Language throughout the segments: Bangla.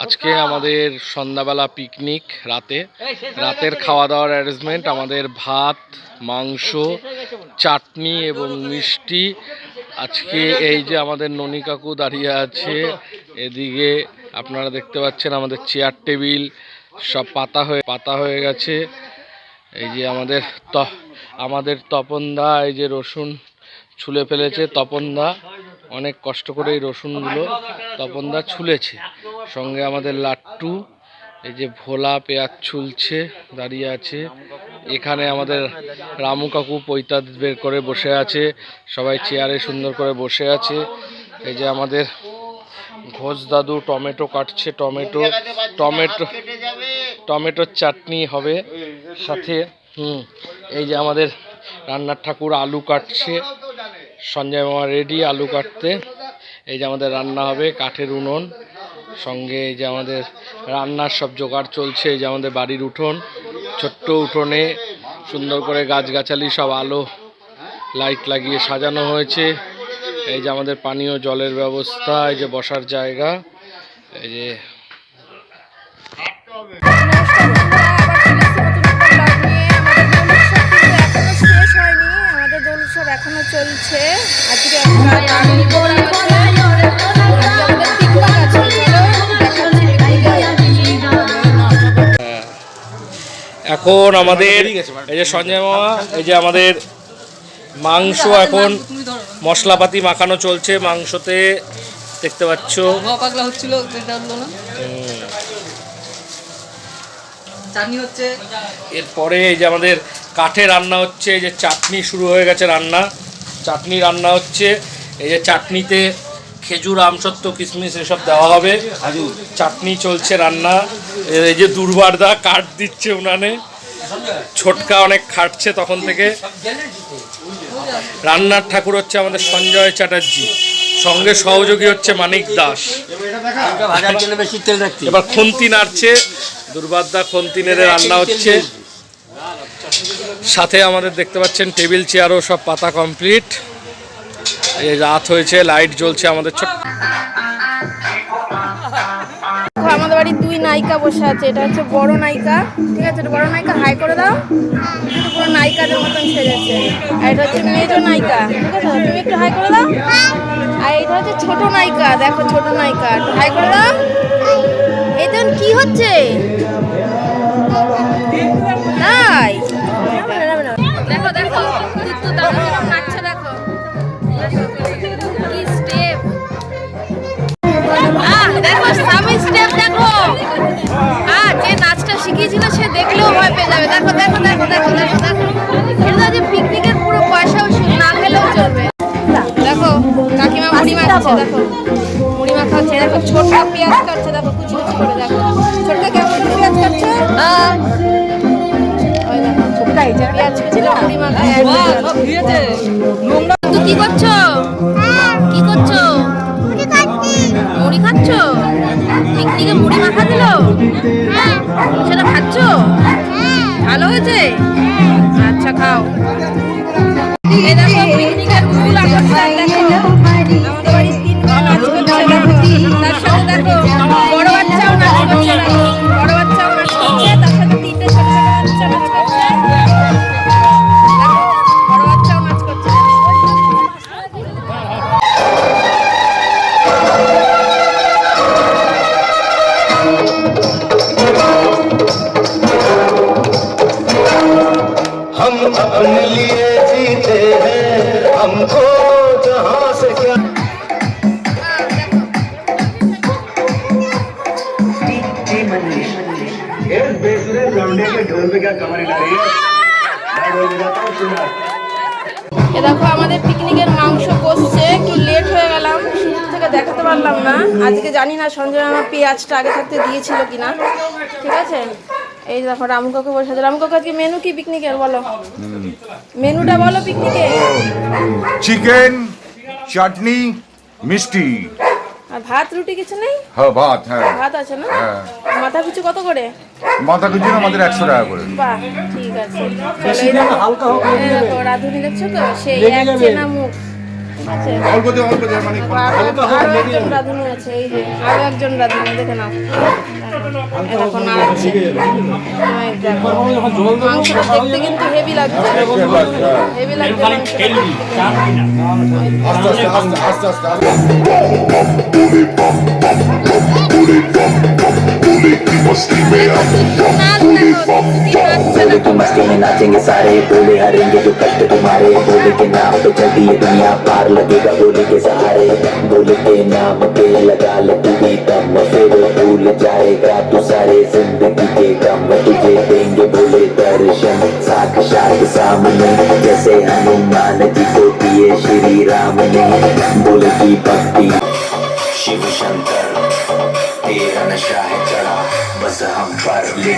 আজকে আমাদের সন্ধ্যাবেলা পিকনিক, রাতের খাওয়া দাওয়ার অ্যারেঞ্জমেন্ট। আমাদের ভাত, মাংস, চাটনি এবং মিষ্টি। আজকে এই যে আমাদের ননি কাকু দাঁড়িয়ে আছে, এদিকে আপনারা দেখতে পাচ্ছেন আমাদের চেয়ার টেবিল সব পাতা হয়ে গেছে। এই যে আমাদের তপনদা এই যে রসুন ছুলে ফেলেছে। তপনদা অনেক কষ্ট করে এই রসুনগুলো তপনদা ছুলেছে। সঙ্গে আমাদের লাট্টু, এই যে ভোলা পেঁয়াজ ছুলছে দাঁড়িয়ে আছে। এখানে আমাদের রামু কাকু পৈতা বের করে বসে আছে, সবাই চেয়ারে সুন্দর করে বসে আছে। এই যে আমাদের ঘোষ দাদু টমেটো কাটছে, টমেটোর চাটনি হবে সাথে। এই যে আমাদের রান্নার ঠাকুর আলু কাটছে, সঞ্জয় মামা রেডি আলু কাটতে। এই যে আমাদের রান্না হবে, কাঠের উনুন, সঙ্গে এই যে আমাদের রান্নার সব জোগাড় চলছে। এই যে আমাদের বাড়ির উঠোন, ছোট্ট উঠোনে সুন্দর করে গাছগাছালি সব আলো লাইট লাগিয়ে সাজানো হয়েছে। এই যে আমাদের পানীয় জলের ব্যবস্থা, এই যে বসার জায়গা। এই যে এখনো চলছে। আজকে এখন আমাদের এই যে সঞ্জয় মামা, এই যে আমাদের মাংস এখন মশলাপাতি মাখানো চলছে। মাংসতে দেখতে পাচ্ছ এরপরে এই যে আমাদের কাঠে রান্না হচ্ছে। এই যে চাটনি শুরু হয়ে গেছে, চাটনি রান্না হচ্ছে। এই যে চাটনিতে খেজুর, আমসত্ত্ব, কিশমিশ এসব দেওয়া হবে। চাটনি চলছে রান্না। এই যে দুর্বারদা কাঠ দিচ্ছে উনানে, ছোটকা অনেক খাটছে তখন থেকে। রান্নার ঠাকুর হচ্ছে আমাদের সঞ্জয় চ্যাটার্জি, সঙ্গে সহযোগী হচ্ছে মানিক দাস। এবার খুন্তি নাড়ছে, দুর্বারদা খুন্তি নেড়ে রান্না হচ্ছে। সাথে আমাদের দেখতে পাচ্ছেন টেবিল চেয়ারও সব পাতা কমপ্লিট। এই রাত হয়েছে, লাইট জ্বলছে আমাদের ছোট্ট। আমাদের বাড়ির দুই নায়িকা বসে আছে। এটা হচ্ছে বড় নায়িকা, ঠিক আছে? বড় নায়িকা হাই করে দাও। পুরো নায়িকাদের মতন সেজেছে। আর এটা হচ্ছে মেজো নায়িকা, ঠিক আছে? তুমি একটু হাই করে দাও। আর এটা হচ্ছে ছোট নায়িকা, দেখো ছোট নায়িকা, একটু হাই করে দাও। এটা কি হচ্ছে তাই? দেখো দেখো নাচছে, দেখো কি স্টেপ, দেখো স্বামী স্টেপ দেখো। যে নাচটা শিখিয়েছিল সে দেখলেও ভয় পেয়ে যাবে। দেখো দেখো দেখো দেখো দেখো দেখো, এটা যে পিকনিকের পুরো পয়সাও না খেলেও চলবে। দেখো কাকিমা মুড়ি মাখাচ্ছে, দেখো মুড়ি মাখাচ্ছে। দেখো ছোট পেঁয়াজ কাটছে, দেখো কুচি কুচি করে। দেখো ছোট কেমন পেঁয়াজ কাটছে, পেঁয়াজ কুচি মুড়ি মাখাচ্ছে। তুই কি করছো, কি করছো? মুড়ি খাচ্ছ? পিকনিকে মুড়ি মাখা দিল, সেটা খাচ্ছ? ভালো হয়েছে? আচ্ছা খাও। এই দেখো পিকনিকের ফুল আকর্ষণ, দেখো আমাদের বাড়ির 3 জন নাচ করছে। তার সাথে দেখো বড় বাচ্চাও নাচ করছে, দেখো বড় বাচ্চাও নাচ করছে, তার সাথে 3টে ছোট বাচ্চা নাচ করছে। বড় বাচ্চাও নাচ করছে। हम अपने लिए जीते हैं, हमको जहां से क्या। बेसुरे लौंडे के ढोल पे क्या कमर हिला रही है? मैं बोल देता हूं सुना। এ দেখো আমাদের পিকনিকের মাংস কষছে। একটু লেট হয়ে গেলাম, শুরু থেকে দেখাতে পারলাম না। আজকে জানি না সঞ্জয় আমার পেঁয়াজটা আগে থাকতে দিয়েছিল কিনা, ঠিক আছে? এই দেখো রামু কাকু বসে আছে। রামু কাকু আজকে মেনু কি পিকনিকের, বলো মেনুটা বলো পিকনিকে। চিকেন, চাটনি, মিষ্টি আর ভাত রুটি কিছু নেই? হ্যাঁ ভাত, হ্যাঁ ভাত আছে না? মাথা পিছু কত করে? মাথা পিছু আমাদের 100 টাকা করে। বাহ ঠিক আছে। চলো এই দেখো রাধুনি দেখছো তো, সেই এক চেনা মুখ, আছে অল্প দিয়ে মানে আরো একজন রাঁধুনি আছে, এই যে আরো একজন রাঁধুনি, দেখে নাও এখন আছে। দেখো মাংসটা দেখতে কিন্তু হেভি লাগছে, হেভি লাগছে মাংসটা দেখতে কিন্তু। আস্তে আস্তে আস্তে আস্তে আস্তে बोले की मस्ती में नाचेंगे सारे, बोले हरेंगे जो कष्ट तुम्हारे, बोले के नाम पे चलती है दुनिया पार, लगेगा बोले के सहारे, बोले के नाम पे लगा ले तू भी दम, फिर भूल जाएगा तू सारे जिंदगी के गम, तुझे देंगे बोले दर्शन साक्षात सामने, जैसे हनुमान जी को दिए श्री राम ने, बोले की भक्ति शिव शंकर तेरा नशा है चढ़ा बस हम पर ले।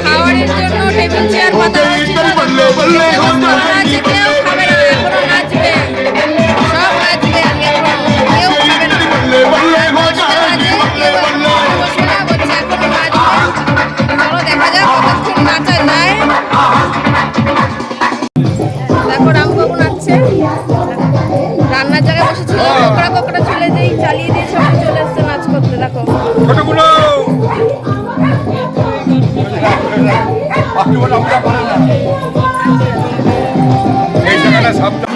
খাওয়ারের জন্য টেবিল চেয়ার পাতা হয়েছিল, আছে কেউ খাবে না, এখনো নাচবে, সব নাচবে, কেউ খাবে না, কেউ বসে না, বলছে এখনো নাচবে। চলো দেখা যাক কতক্ষণ নাচা যায়। দেখো রামবাবু নাচছে, রান্নার জায়গায় বসেছিল, কোকড়া কোকড়া চলে যেই চালিয়ে দিয়ে সবাই চলে এসছে নাচ করতে। দেখো এই জায়গাটা সাবধান।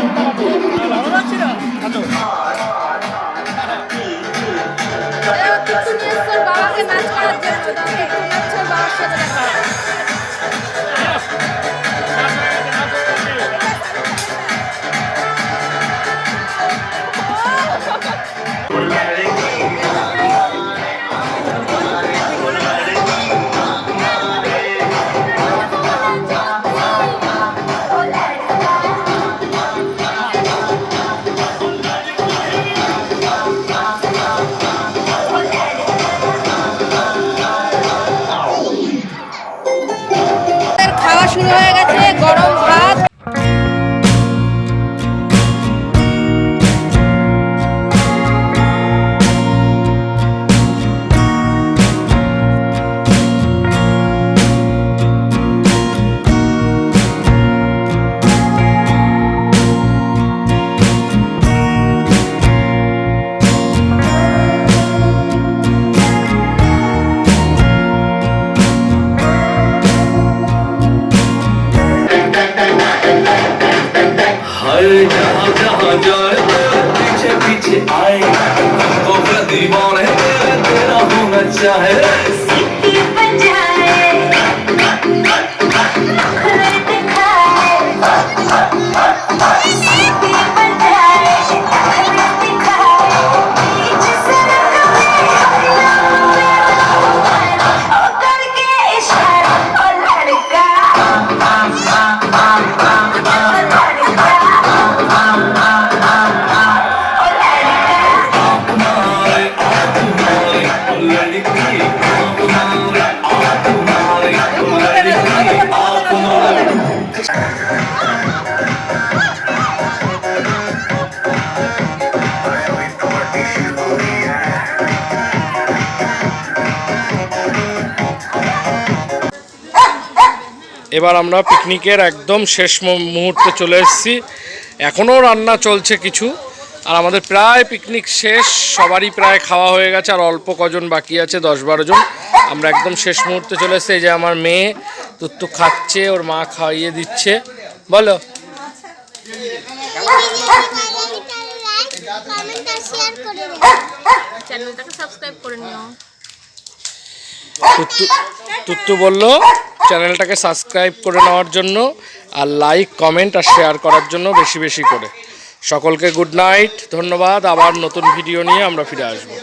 বাবাকে নাচ করার জন্য নাচছে, বাবার সাথে দেখা। শুরু হয়ে গেছে, গরম ভাত। हर जहाँ जहाँ जाए तेरे पीछे पीछे आए तो फिर दीवाने तेरे तेरा होना चाहे এবার আমরা পিকনিকের একদম শেষ মুহূর্তে চলে এসেছি। এখনও রান্না চলছে কিছু, আর আমাদের প্রায় পিকনিক শেষ, সবারই প্রায় খাওয়া হয়ে গেছে, আর অল্প কজন বাকি আছে, 10-12 জন। আমরা একদম শেষ মুহূর্তে চলে এসেছি। এই যে আমার মেয়ে তুত্তু খাচ্ছে, ওর মা খাইয়ে দিচ্ছে। বলো চ্যানেলটাকে সাবস্ক্রাইব করে নিও। তুত্তু বললো চ্যানেলটাকে সাবস্ক্রাইব করে নেওয়ার জন্য, আর লাইক, কমেন্ট আর শেয়ার করার জন্য বেশি বেশি করে। সকলকে গুড নাইট, ধন্যবাদ। আবার নতুন ভিডিও নিয়ে আমরা ফিরে আসবো।